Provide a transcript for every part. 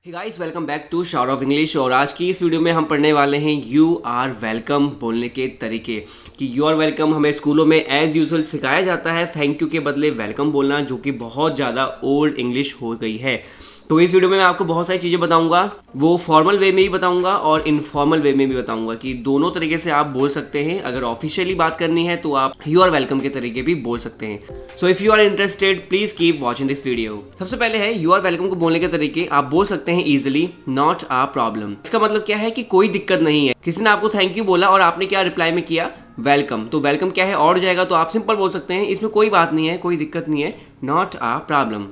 Hey guys, welcome back to shower of English. और आज की इस वीडियो में हम पढ़ने वाले हैं यू आर वेलकम बोलने के तरीके। कि यू आर वेलकम हमें स्कूलों में एज यूजुअल सिखाया जाता है थैंक यू के बदले वेलकम बोलना, जो कि बहुत ज़्यादा ओल्ड इंग्लिश हो गई है। तो इस वीडियो में मैं आपको बहुत सारी चीज़ें बताऊंगा, वो फॉर्मल वे में भी बताऊंगा और इनफॉर्मल वे में भी बताऊंगा कि दोनों तरीके से आप बोल सकते हैं। अगर ऑफिशियली बात करनी है तो आप यू आर वेलकम के तरीके भी बोल सकते हैं। So if you are interested please keep watching this video. सबसे पहले है यू आर वेलकम को बोलने के तरीके। आप बोल सकते हैं ईजिली नॉट अ प्रॉब्लम। इसका मतलब क्या है कि कोई दिक्कत नहीं है। किसी ने आपको थैंक यू बोला और आपने क्या रिप्लाई में किया, वेलकम। तो वेलकम क्या है, और जाएगा, तो आप सिंपल बोल सकते हैं इसमें कोई बात नहीं है, कोई दिक्कत नहीं है, नॉट अ प्रॉब्लम।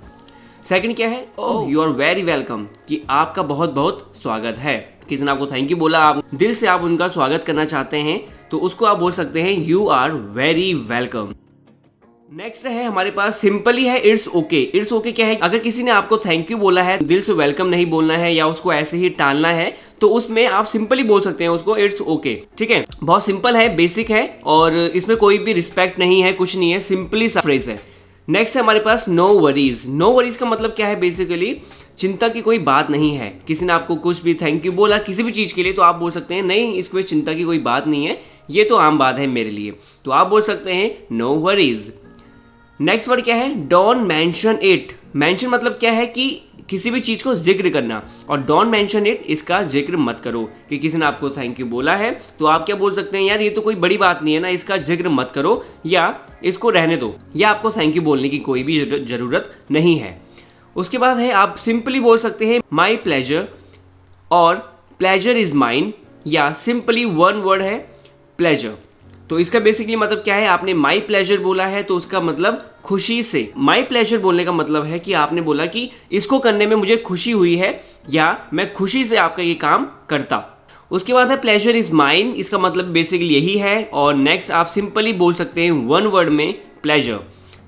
सेकंड क्या है, oh you are very welcome, कि आपका बहुत बहुत स्वागत है। किसी ने आपको थैंक यू बोला, आप दिल से आप उनका स्वागत करना चाहते हैं, तो उसको आप बोल सकते हैं you are very welcome. Next है हमारे पास सिंपली है इट्स ओके। इट्स ओके क्या है, अगर किसी ने आपको थैंक यू बोला है, दिल से वेलकम नहीं बोलना है या उसको ऐसे ही टालना है, तो उसमें आप सिंपली बोल सकते हैं उसको इट्स ओके। ठीक है, बहुत सिंपल है, बेसिक है और इसमें कोई भी रिस्पेक्ट नहीं है, कुछ नहीं है, सिंपली सा फ्रेज है। नेक्स्ट है हमारे पास नो वरीज। नो वरीज का मतलब क्या है, बेसिकली चिंता की कोई बात नहीं है। किसी ने आपको कुछ भी थैंक यू बोला किसी भी चीज़ के लिए, तो आप बोल सकते हैं नहीं, इसमें चिंता की कोई बात नहीं है, ये तो आम बात है मेरे लिए, तो आप बोल सकते हैं नो वरीज। नेक्स्ट वर्ड क्या है, डोंट मेंशन इट। मेंशन मतलब क्या है कि किसी भी चीज़ को जिक्र करना, और डोंट मेंशन इट इसका जिक्र मत करो। कि किसी ने आपको थैंक यू बोला है तो आप क्या बोल सकते हैं, यार ये तो कोई बड़ी बात नहीं है ना, इसका जिक्र मत करो या इसको रहने दो, या आपको थैंक यू बोलने की कोई भी ज़रूरत नहीं है। उसके बाद है आप सिंपली बोल सकते हैं माई प्लेजर और प्लेजर इज़ माइन, या सिंपली वन वर्ड है प्लेजर। तो इसका बेसिकली मतलब क्या है, आपने माई प्लेजर बोला है तो उसका मतलब खुशी से। माई प्लेजर बोलने का मतलब है कि आपने बोला कि इसको करने में मुझे खुशी हुई है, या मैं खुशी से आपका ये काम करता। उसके बाद है प्लेजर इज़ माइन, इसका मतलब बेसिकली यही है। और नेक्स्ट आप सिंपली बोल सकते हैं वन वर्ड में प्लेजर।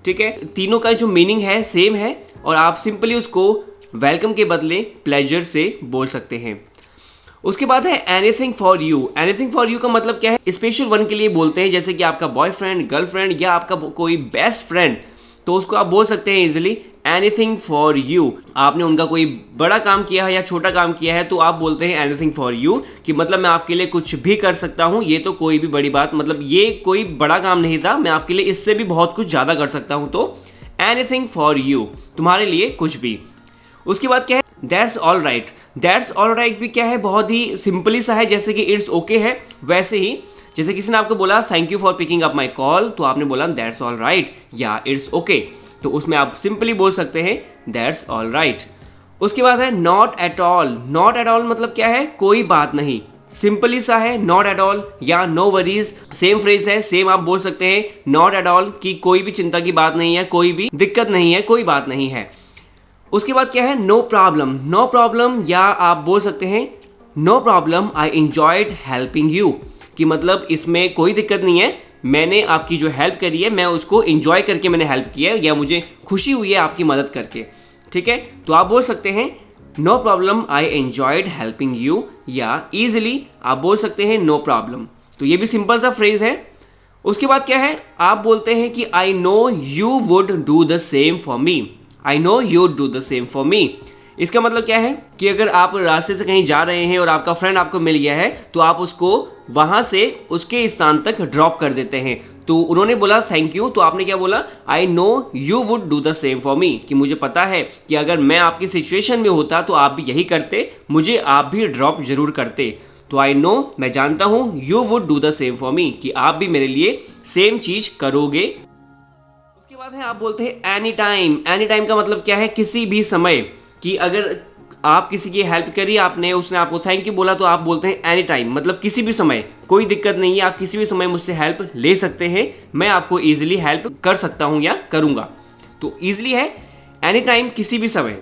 ठीक है, तीनों का जो मीनिंग है सेम है, और आप सिंपली उसको वेलकम के बदले प्लेजर से बोल सकते हैं। उसके बाद है anything for you. Anything for you का मतलब क्या है, स्पेशल वन के लिए बोलते हैं, जैसे कि आपका बॉयफ्रेंड, गर्लफ्रेंड या आपका कोई बेस्ट फ्रेंड, तो उसको आप बोल सकते हैं इजीली एनीथिंग फॉर यू। आपने उनका कोई बड़ा काम किया है या छोटा काम किया है, तो आप बोलते हैं एनीथिंग फॉर यू, कि मतलब मैं आपके लिए कुछ भी कर सकता हूँ, ये तो कोई भी बड़ी बात, मतलब ये कोई बड़ा काम नहीं था, मैं आपके लिए इससे भी बहुत कुछ ज़्यादा कर सकता हूँ, तो एनीथिंग फॉर यू, तुम्हारे लिए कुछ भी। उसके बाद क्या है, that's all right. That's all right भी क्या है, बहुत ही सिंपली सा है, जैसे कि इट्स ओके है, वैसे ही जैसे किसी ने आपको बोला thank you for picking up my call, तो आपने बोला दैट्स ऑल राइट या इट्स ओके, तो उसमें आप सिंपली बोल सकते हैं दैट्स ऑल राइट। उसके बाद है not at all. Not at all मतलब क्या है, कोई बात नहीं, सिंपली सा है नॉट एट ऑल या नो वरीज, सेम फ्रेज है, सेम आप बोल सकते हैं नॉट एट ऑल, कि कोई भी चिंता की बात नहीं है, कोई भी दिक्कत नहीं है, कोई बात नहीं है। उसके बाद क्या है, नो प्रॉब्लम। नो प्रॉब्लम, या आप बोल सकते हैं no problem I enjoyed helping you, कि मतलब इसमें कोई दिक्कत नहीं है, मैंने आपकी जो हेल्प करी है मैं उसको इंजॉय करके मैंने हेल्प किया है, या मुझे खुशी हुई है आपकी मदद करके। ठीक है, तो आप बोल सकते हैं no problem I enjoyed helping you, या ईजिली आप बोल सकते हैं नो प्रॉब्लम। तो ये भी सिंपल सा फ्रेज है। उसके बाद क्या है, आप बोलते हैं कि I know you would do the same for me. I know you do the same for me, इसका मतलब क्या है कि अगर आप रास्ते से कहीं जा रहे हैं और आपका फ्रेंड आपको मिल गया है, तो आप उसको वहाँ से उसके स्थान तक ड्रॉप कर देते हैं। तो उन्होंने बोला थैंक यू, तो आपने क्या बोला, I know you would do the same for me, कि मुझे पता है कि अगर मैं आपकी सिचुएशन में होता तो आप भी यही करते, मुझे आप भी ड्रॉप जरूर करते। तो आई नो, मैं जानता हूँ, you would do the same for me, कि आप भी मेरे लिए सेम चीज़ करोगे। उसके बाद है आप बोलते हैं एनी टाइम। एनी टाइम का मतलब क्या है, किसी भी समय, कि अगर आप किसी की हेल्प करी आपने, उसने आपको थैंक यू बोला, तो आप बोलते हैं एनी टाइम, मतलब किसी भी समय, कोई दिक्कत नहीं है, आप किसी भी समय मुझसे हेल्प ले सकते हैं, मैं आपको ईजिली हेल्प कर सकता हूँ या करूँगा। तो ईजिली है एनी टाइम, किसी भी समय।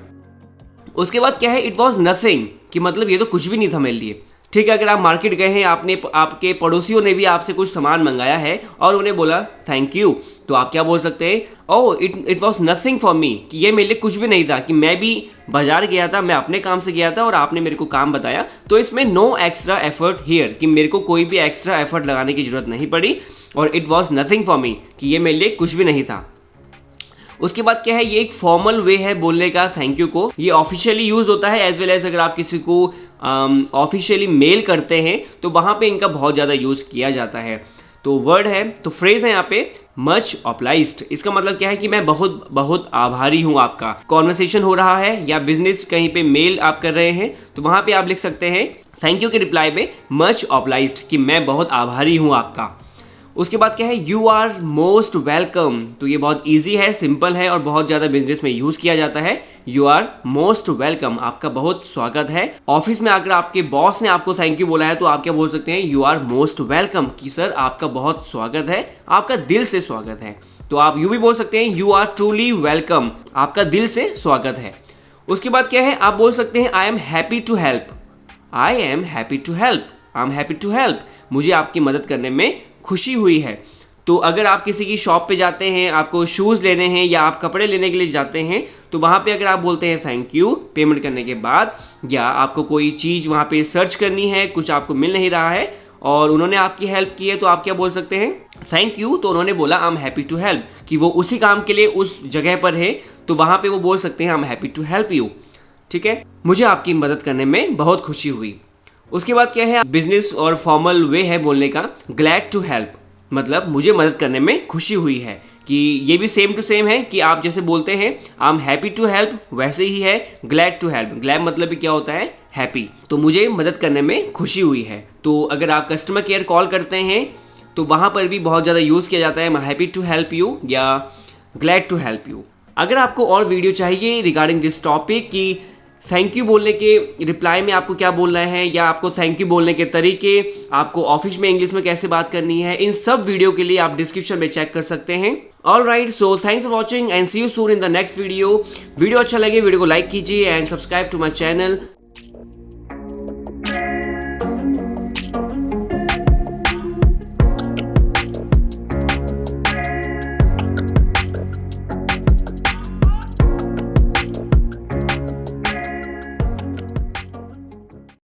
उसके बाद क्या है, इट वॉज नथिंग, कि मतलब ये तो कुछ भी नहीं था मेरे लिए। ठीक है, अगर आप मार्केट गए हैं, आपके पड़ोसियों ने भी आपसे कुछ सामान मंगाया है और उन्हें बोला थैंक यू, तो आप क्या बोल सकते हैं, oh it was nothing for me, कि ये मेरे लिए कुछ भी नहीं था, कि मैं भी बाजार गया था, मैं अपने काम से गया था और आपने मेरे को काम बताया, तो इसमें नो एक्स्ट्रा एफर्ट हियर, कि मेरे को कोई भी एक्स्ट्रा एफर्ट लगाने की जरूरत नहीं पड़ी, और it was nothing for me, कि ये मेरे लिए कुछ भी नहीं था। उसके बाद क्या है, ये एक फॉर्मल वे है बोलने का थैंक यू को। ये ऑफिशियली यूज होता है एज वेल एज अगर आप किसी को ऑफिशियली मेल करते हैं तो वहाँ पे इनका बहुत ज़्यादा यूज किया जाता है। तो वर्ड है, तो फ्रेज है यहाँ पे मच ऑब्लाइज्ड। इसका मतलब क्या है कि मैं बहुत बहुत आभारी हूँ आपका। कॉन्वर्सेशन हो रहा है या बिजनेस कहीं पे मेल आप कर रहे हैं तो वहाँ पे आप लिख सकते हैं थैंक यू के रिप्लाई में मच ऑब्लाइज्ड, कि मैं बहुत आभारी हूँ आपका। उसके बाद क्या है, यू आर मोस्ट वेलकम। तो ये बहुत इजी है, सिंपल है और बहुत ज़्यादा बिजनेस में यूज़ किया जाता है। यू आर मोस्ट वेलकम, आपका बहुत स्वागत है। ऑफिस में अगर आपके बॉस ने आपको थैंक यू बोला है तो आप क्या बोल सकते हैं, यू आर मोस्ट वेलकम, कि सर आपका बहुत स्वागत है, आपका दिल से स्वागत है। तो आप यूँ भी बोल सकते हैं यू आर ट्रूली वेलकम, आपका दिल से स्वागत है। उसके बाद क्या है, आप बोल सकते हैं I am happy to help. I am happy to help, I am happy to help, मुझे आपकी मदद करने में खुशी हुई है। तो अगर आप किसी की शॉप पे जाते हैं, आपको शूज़ लेने हैं या आप कपड़े लेने के लिए जाते हैं तो वहाँ पे अगर आप बोलते हैं थैंक यू पेमेंट करने के बाद, या आपको कोई चीज़ वहाँ पे सर्च करनी है, कुछ आपको मिल नहीं रहा है और उन्होंने आपकी हेल्प की है तो आप क्या बोल सकते हैं, थैंक यू। तो उन्होंने बोला I am happy to help, कि वो उसी काम के लिए उस जगह पर है तो वहाँ पे वो बोल सकते हैं I am happy to help you. ठीक है, मुझे आपकी मदद करने में बहुत खुशी हुई। उसके बाद क्या है, बिजनेस और फॉर्मल वे है बोलने का ग्लैड टू हेल्प, मतलब मुझे मदद करने में खुशी हुई है। कि ये भी सेम टू सेम है कि आप जैसे बोलते हैं I am happy to help, वैसे ही है ग्लैड टू हेल्प। ग्लैड मतलब भी क्या होता है, हैप्पी। तो मुझे मदद करने में खुशी हुई है। तो अगर आप कस्टमर केयर कॉल करते हैं तो वहाँ पर भी बहुत ज़्यादा यूज़ किया जाता है I am happy to help you या ग्लैड टू हेल्प यू। अगर आपको और वीडियो चाहिए रिगार्डिंग दिस टॉपिक कि थैंक यू बोलने के रिप्लाई में आपको क्या बोलना है या आपको थैंक यू बोलने के तरीके, आपको ऑफिस में इंग्लिश में कैसे बात करनी है, इन सब वीडियो के लिए आप डिस्क्रिप्शन में चेक कर सकते हैं। All right, so thanks for watching and see you soon in the next video. Video अच्छा लगे वीडियो को लाइक कीजिए and subscribe to my channel.